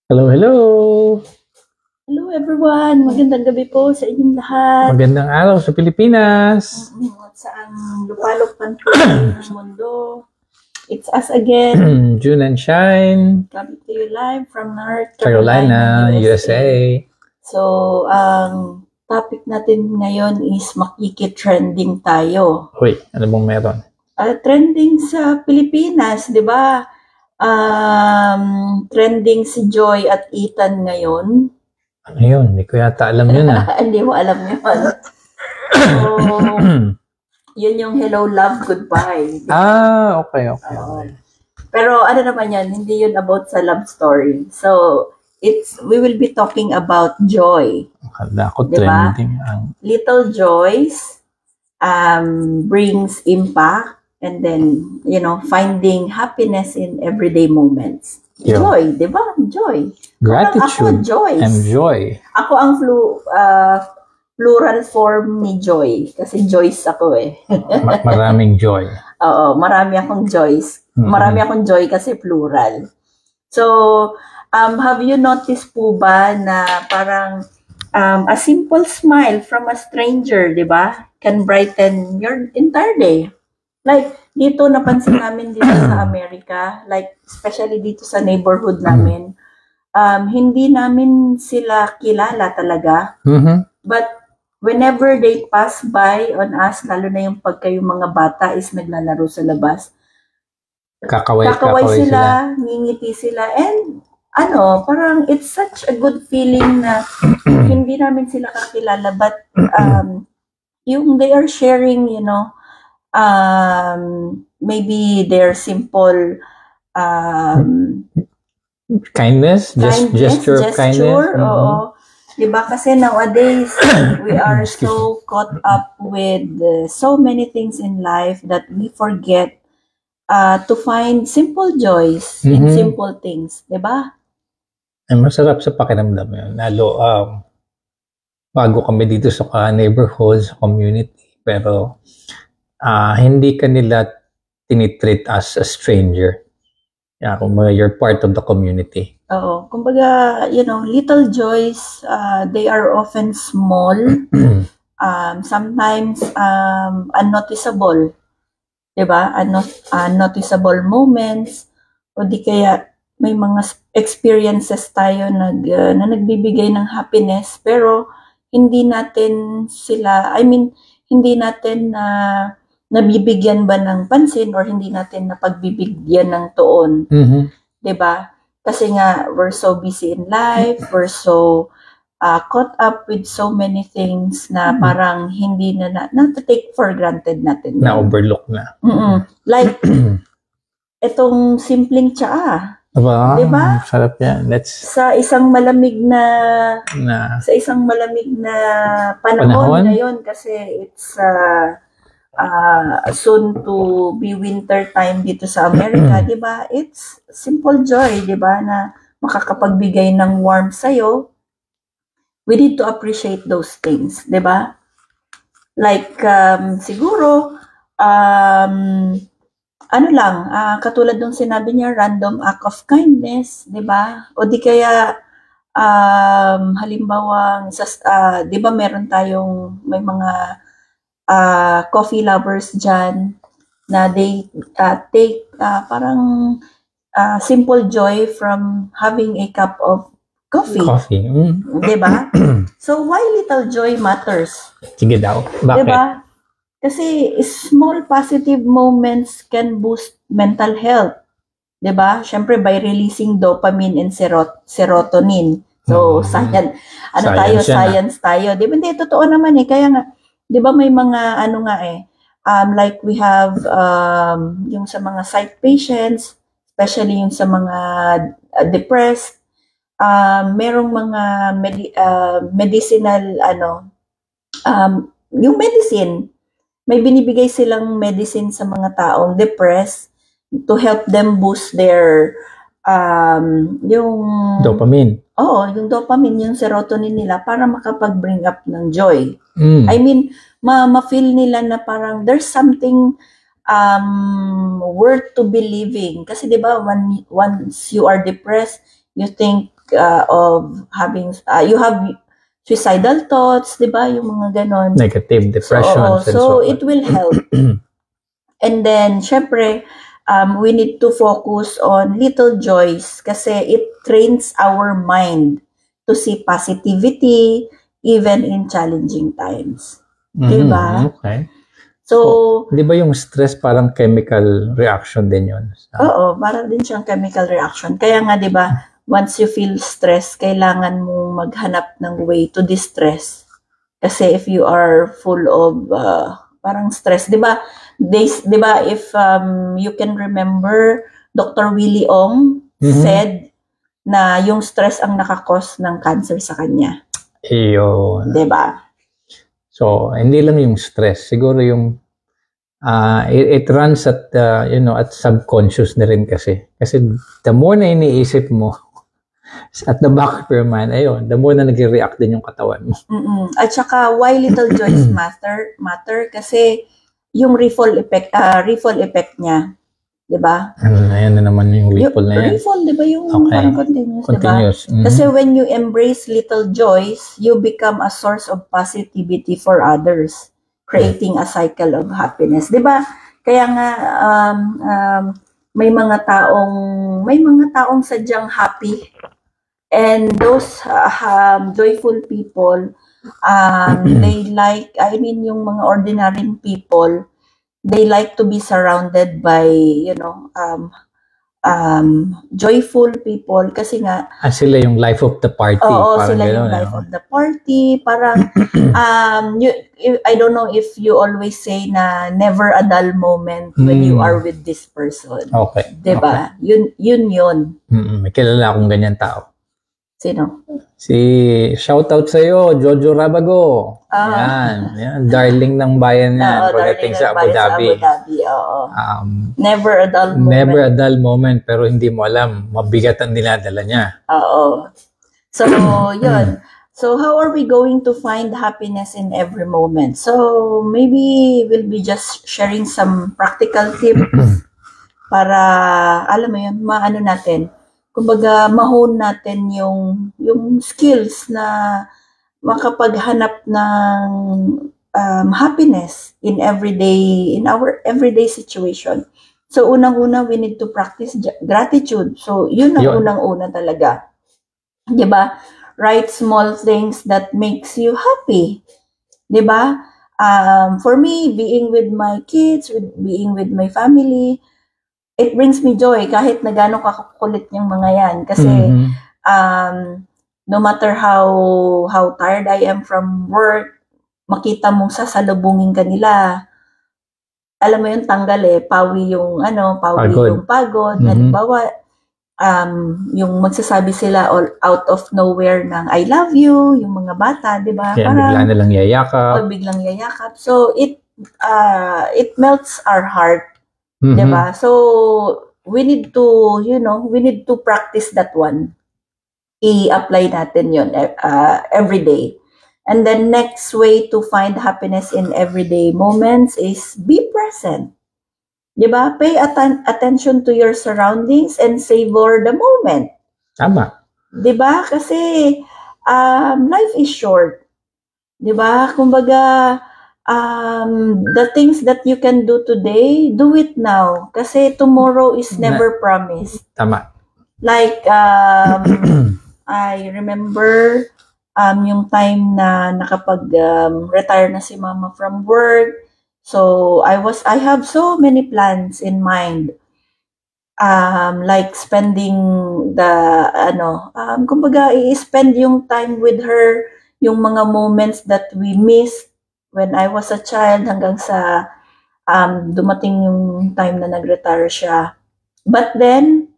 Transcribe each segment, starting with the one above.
Hello, hello! Hello everyone! Magandang gabi po sa inyong lahat. Magandang araw sa Pilipinas. At saan lupalok-pan po ng mundo. It's us again. June and Shine. Coming to you live from North Carolina, USA. So, ang topic natin ngayon is makiki-trending tayo. Uy, ano bang meron? Trending sa Pilipinas, di ba? Trending si Joy at Ethan ngayon. Ano yun? Hindi ko yata alam yun Hindi mo alam yun. So, yun yung hello, love, goodbye. Okay. Pero ano naman yan, hindi yun about sa love story. So, we will be talking about joy. Akala ko diba? Trending. Little joys brings impact, and then, finding happiness in everyday moments. Yo. Joy, di ba? Joy. Gratitude ako, joy. and joy. Ako ang plural form ni Joy. Kasi Joyce ako eh. Maraming joy. Oo, marami akong Joyce. Marami akong joy kasi plural. So, have you noticed po ba na parang a simple smile from a stranger, di ba, can brighten your entire day? Like, dito napansin namin dito sa Amerika, like, especially dito sa neighborhood namin, hindi namin sila kilala talaga. But, whenever they pass by on us, lalo na yung pagka yung mga bata is naglalaro sa labas, kakaway sila, ngingiti sila, and parang it's such a good feeling na hindi namin sila kakilala, but yung they are sharing, maybe their simple kindness, gesture of kindness. Oo. Diba? Kasi nowadays, we are so caught up with so many things in life that we forget to find simple joys in simple things. Diba? Ay, masarap sa pakiramdam yun. Lalo, bago kami dito sa neighborhood, sa community, pero hindi ka nila tinitreat as a stranger. Kumbaga, you're part of the community. Oo. Kumbaga, little joys, they are often small, sometimes unnoticeable. Diba? Unnoticeable moments, o di kaya may mga experiences tayo na nagbibigay ng happiness, pero hindi natin nabibigyan ba ng pansin or hindi natin napagbibigyan ng tuon. Diba? Kasi nga, we're so busy in life, we're so caught up with so many things na parang hindi na take for granted natin. Na-overlook na. Like, itong simpleng tsaa. Diba? Sarap yan. Sa isang malamig na panahon ngayon, kasi it's soon to be winter time dito sa Amerika, di ba? It's simple joy, di ba, na makakapagbigay ng warmth sa'yo. We need to appreciate those things, di ba? Like, siguro, katulad nung sinabi niya, random act of kindness, di ba? O di kaya, halimbawa, di ba meron tayong, may mga coffee lovers dyan na they take parang simple joy from having a cup of coffee. Diba? So, why little joy matters? Sige daw. Bakit? Diba? Kasi small positive moments can boost mental health. Diba? Siyempre, by releasing dopamine and serotonin. So, science tayo. Diba? Hindi, totoo naman eh. Kaya nga, di ba may mga like we have yung sa mga psych patients, especially yung sa mga depressed, merong mga medicinal yung medicine, may binibigay silang medicine sa mga taong depressed to help them boost their yung dopamine. Yung dopamine, yung serotonin nila para makapag-bring up ng joy. Ma-feel nila na parang there's something worth to be living. Kasi 'di ba, once you are depressed, you think of having, you have suicidal thoughts, di ba? Yung mga ganon. Negative depression. So it will help. And then, syempre, we need to focus on little joys kasi it trains our mind to see positivity even in challenging times. Diba? Okay. So, di ba yung stress parang chemical reaction din yun? Oo, parang din siyang chemical reaction. Kaya nga, di ba, once you feel stress, kailangan mong maghanap ng way to distress. Kasi if you are full of parang stress, di ba, if you can remember, Dr. Willie Ong said na yung stress ang nakakos ng cancer sa kanya. Iyon. Di ba? So, hindi lang yung stress. Siguro yung it runs at at subconscious na rin kasi. Kasi the more na iniisip mo at the back of your mind, ayun, the more na nag-react din yung katawan mo. At saka, why little joys matter? Kasi yung ripple effect niya, di ba? Ayan na naman yung ripple na yan. Ripple, di ba yung parang continuous, di ba? Kasi when you embrace little joys, you become a source of positivity for others, creating a cycle of happiness, di ba? Kaya nga, may mga taong sadyang happy. And those joyful people, they like, yung mga ordinary people, they like to be surrounded by, joyful people kasi nga sila yung life of the party. Oo, sila yung life of the party. Parang, I don't know if you always say na never a dull moment when you are with this person. Okay. Diba? Okay. Yun. May kilala akong ganyan tao. Sino? Shoutout sa iyo, Jojo Rabago. Yan, darling ng bayan yan pagdating sa Abu Dhabi. Oo. Never a dull moment. Never a dull moment, pero hindi mo alam, mabigat ang dinadala niya. Oo. So, yun. So, how are we going to find happiness in every moment? So, maybe we'll be just sharing some practical tips para, alam mo yun, maano natin, kumbaga, mahone natin yung skills na makapaghanap ng happiness in our everyday situation. So, unang-una, we need to practice gratitude. So, yun ang unang-una talaga. Diba? Write small things that makes you happy. Diba? For me, being with my kids, being with my family, it brings me joy kahit na gano'ng kakukulit yung mga yan. Kasi, no matter how tired I am from work, makita mong sasalubungin ka nila. Alam mo yung tanggal pawi yung pagod. Halimbawa, yung magsasabi sila out of nowhere ng I love you, yung mga bata, di ba? Yeah, bigla na lang yayakap. Biglang yayakap. So, it melts our heart. Diba? So, we need to practice that one. I-apply natin yun every day. And then next way to find happiness in everyday moments is be present. Diba? Pay attention to your surroundings and savor the moment. Tama. Diba? Kasi life is short. Diba? Kumbaga, the things that you can do today, do it now. Kasi tomorrow is never promised. Tama. Like, I remember yung time na nakapag-retire na si mama from work. So, I have so many plans in mind. Like spending kumbaga, i-spend yung time with her, yung mga moments that we missed when I was a child hanggang sa dumating yung time na nag-retire siya. But then,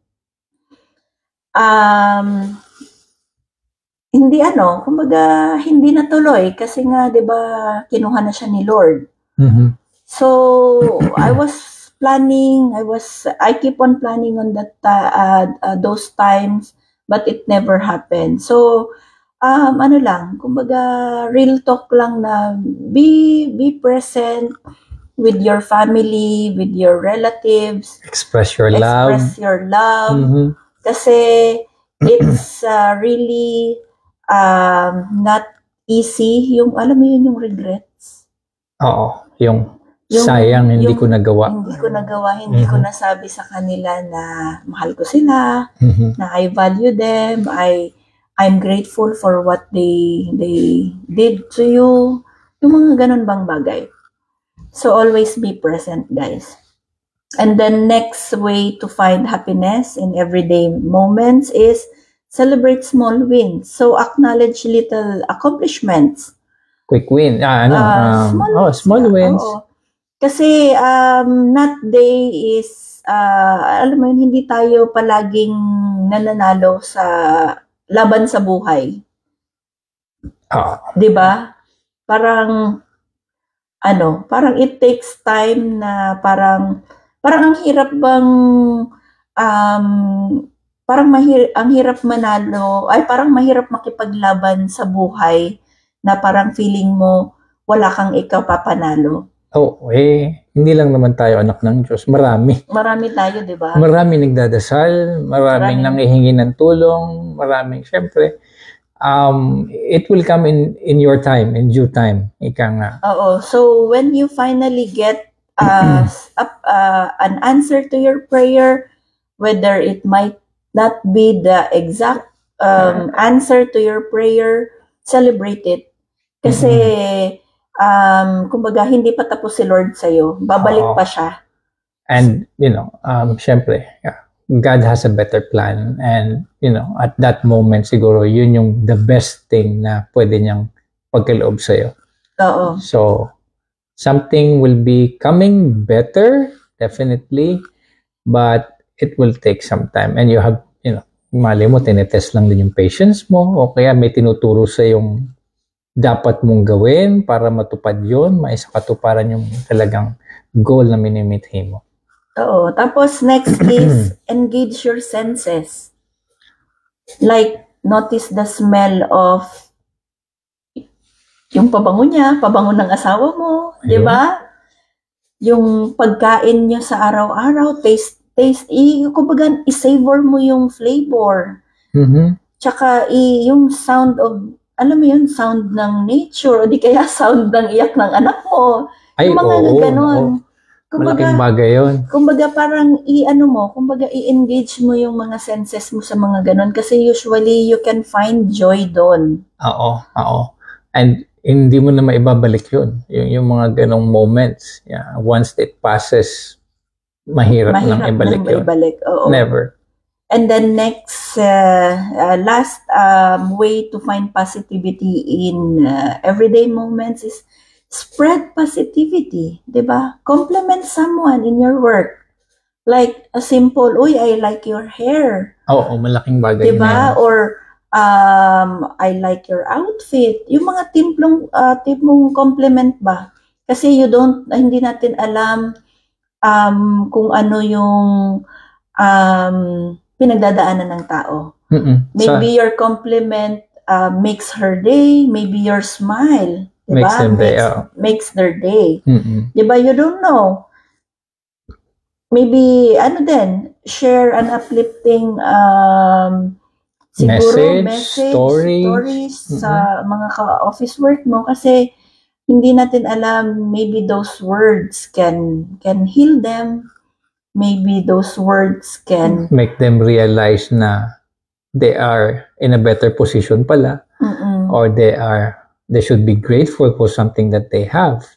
hindi natuloy kasi nga, 'di ba, kinuha na siya ni Lord. So, I keep on planning on that those times, but it never happened. So, kumbaga, real talk lang na be present with your family, with your relatives. Express your love. Kasi it's really not easy. Yung, alam mo yun, yung regrets. Oo, yung sayang hindi ko nagawa. Hindi ko nasabi sa kanila na mahal ko sila, na I value them, I'm grateful for what they did to you. Yung mga ganun bang bagay. So always be present, guys. And then next way to find happiness in everyday moments is celebrate small wins. So acknowledge little accomplishments. Quick win. Small wins. Oo. Kasi not day is, alam mo yun, hindi tayo palaging nananalo sa laban sa buhay. Diba? Parang, parang it takes time na parang ang hirap bang, ang hirap manalo, parang mahirap makipaglaban sa buhay na parang feeling mo wala kang ikaw papanalo. Hindi lang naman tayo anak ng Diyos. Marami tayo, di ba? Marami nagdadasal, maraming nanghihingi ng tulong, syempre, it will come in your time, in due time. Ika nga. Oo. So, when you finally get an answer to your prayer, whether it might not be the exact answer to your prayer, celebrate it. Kasi, kumbaga, hindi pa tapos si Lord sa'yo. Babalik pa siya. And, syempre, God has a better plan. And, at that moment, siguro, yun yung the best thing na pwede niyang pagkaloob sa'yo. Oo. So, something will be coming better, definitely. But, it will take some time. And you have, mali mo, tinetest lang din yung patience mo. O kaya may tinuturo sa yung dapat mong gawin para matupad yun, maisakatuparan yung talagang goal na minimithi mo. Oo. Tapos next is engage your senses. Like, notice the smell of yung pabango niya, pabango ng asawa mo, di ba? Yung pagkain niya sa araw-araw, taste, kumbaga, i-savor mo yung flavor. Tsaka, yung sound of, alam mo yun, sound ng nature, o di kaya sound ng iyak ng anak mo. Yung mga ganon. Malaking bagay yun. Kumbaga parang i-engage mo yung mga senses mo sa mga ganon. Kasi usually, you can find joy doon. Oo. And hindi mo na maibabalik yun. Yung mga ganong moments. Yeah, once it passes, mahirap nang ibalik yun. Oo. Never. And then next, last way to find positivity in everyday moments is spread positivity, diba? Compliment someone in your work. Like a simple, uy, I like your hair. Oo, malaking bagay diba? Or, I like your outfit. Yung mga tipong compliment ba? Kasi hindi natin alam kung ano yung pinagdadaanan ng tao. Maybe your compliment makes her day, maybe your smile, diba? Makes their day. Diba? You don't know. Maybe, share an uplifting siguro message, stories sa mga ka-office work mo kasi hindi natin alam, maybe those words can heal them. Maybe those words can make them realize na they are in a better position pala. Or they should be grateful for something that they have.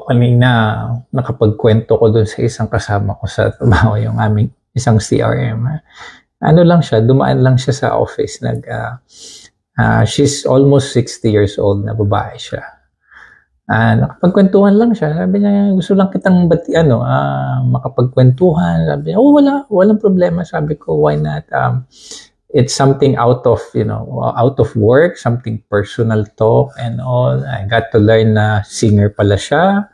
Kanina nakapagkwento ko dun sa isang kasama ko sa trabaho, yung aming isang CRM. Dumaan lang siya sa office. She's almost 60 years old na babae siya. Nakapagkwentuhan lang siya. Sabi niya, gusto lang kitang makapagkwentuhan. Sabi niya, walang problema. Sabi ko, why not? It's something out of work, something personal talk and all. I got to learn na singer pala siya,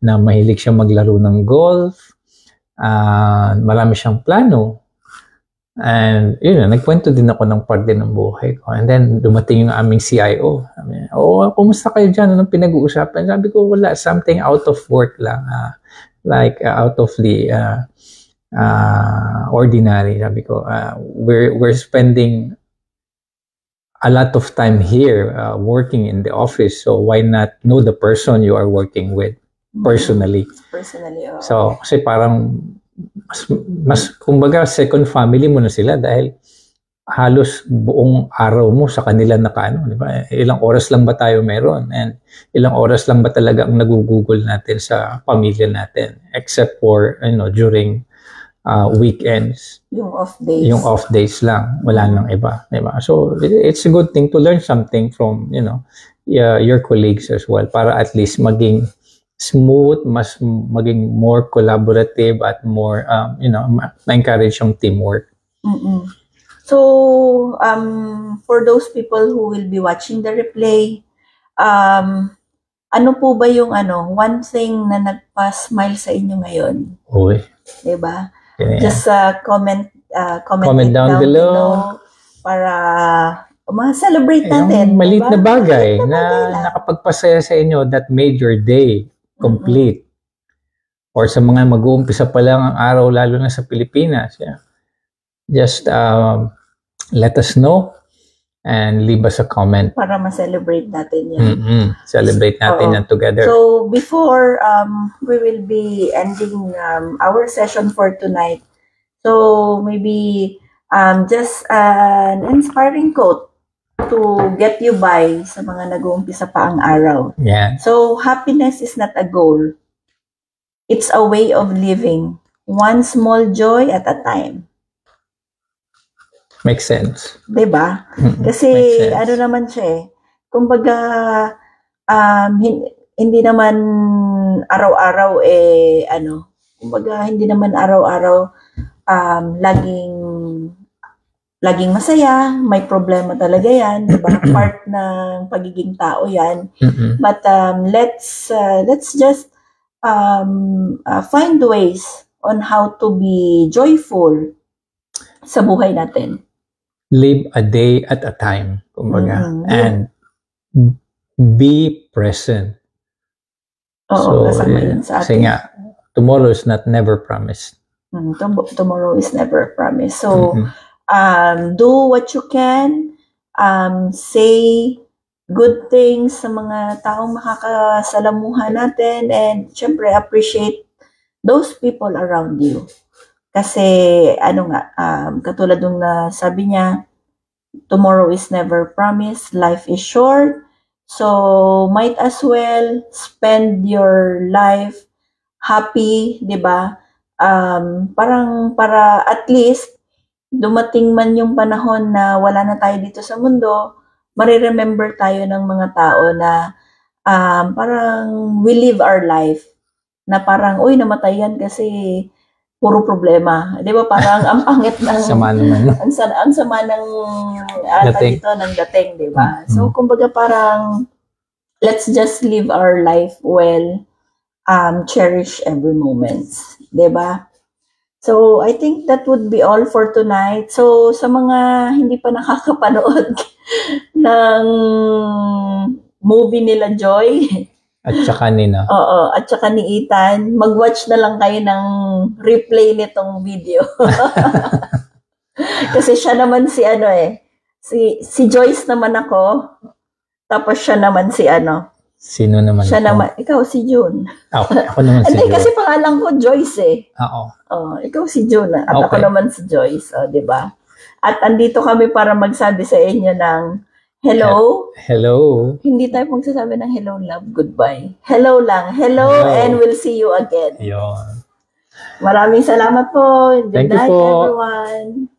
na mahilig siya maglaro ng golf. Marami siyang plano. And nagkwento din ako ng parte ng buhay ko. And then dumating yung aming CIO. Sabi niya, kumusta kayo dyan? Anong pinag-uusapan? Sabi ko, wala, something out of work lang. Out of the ordinary. Sabi ko, we're spending a lot of time here working in the office, so why not know the person you are working with personally? Personally, oh. So, kasi parang mas kumbaga second family mo na sila dahil halos buong araw mo sa kanila nakaano, di ba? Ilang oras lang ba tayo meron? And ilang oras lang ba talaga ang nagugugol natin sa pamilya natin? Except for, during weekends. Yung off days. Yung off days lang. Wala nang iba. Diba? So, it's a good thing to learn something from, your colleagues as well para at least maging smooth, maging more collaborative at more, ma-encourage yung teamwork. Mm-mm. So, for those people who will be watching the replay, ano po ba yung one thing na nagpa-smile sa inyo ngayon? Uy. Diba? Yeah. Just comment down below para ma-celebrate natin. Yung maliit diba? na bagay na nakapagpasaya sa inyo that made your day complete. Or sa mga mag-uumpisa pa lang ang araw, lalo na sa Pilipinas. Yeah. Just let us know and leave us a comment. Para ma-celebrate natin yan. Celebrate natin yan together. So, before we will be ending our session for tonight, so maybe just an inspiring quote to get you by sa mga nag-uumpisa pa ang araw. Yeah. So, happiness is not a goal. It's a way of living. One small joy at a time. Makes sense. Diba? Kasi ano naman siya eh. Kumbaga, hindi naman araw-araw kumbaga hindi naman araw-araw laging masaya, may problema talaga yan, diba? Part ng pagiging tao yan. But let's just find ways on how to be joyful sa buhay natin. Live a day at a time, kumbaga, and be present. Oo, kasama yun sa atin. Kasi nga, tomorrow is never promised. Tomorrow is never promised. So, do what you can, say good things sa mga taong makakasalamuhan natin, and syempre appreciate those people around you. Kasi, katulad nung sabi niya, tomorrow is never promised, life is short, so might as well spend your life happy, di ba? Parang para at least, dumating man yung panahon na wala na tayo dito sa mundo, mariremember tayo ng mga tao na parang we live our life, na parang, uy, namatay yan kasi puro problema. Di ba parang ang pangit ng sama naman. ang sama ng dito ng dating, di ba? So kumbaga parang let's just live our life well, cherish every moment, di ba? So I think that would be all for tonight. So sa mga hindi pa nakakapanood ng movie nila Joy, at saka nina. Oo, at saka ni Ethan, mag-watch na lang kayo ng replay nitong video. Kasi siya naman si Joyce naman ako, tapos siya naman Sino naman siya naman, ikaw si June. Ako naman si June. Hindi, kasi pangalan ko Joyce eh. Oo. Ikaw si June at ako naman si Joyce, di ba? At andito kami para magsabi sa inyo ng hello. Hello. Hindi tayo magsasabi ng hello, love, goodbye. Hello lang. Hello. And we'll see you again. Yun. Maraming salamat po. Good Thank you night, po. everyone.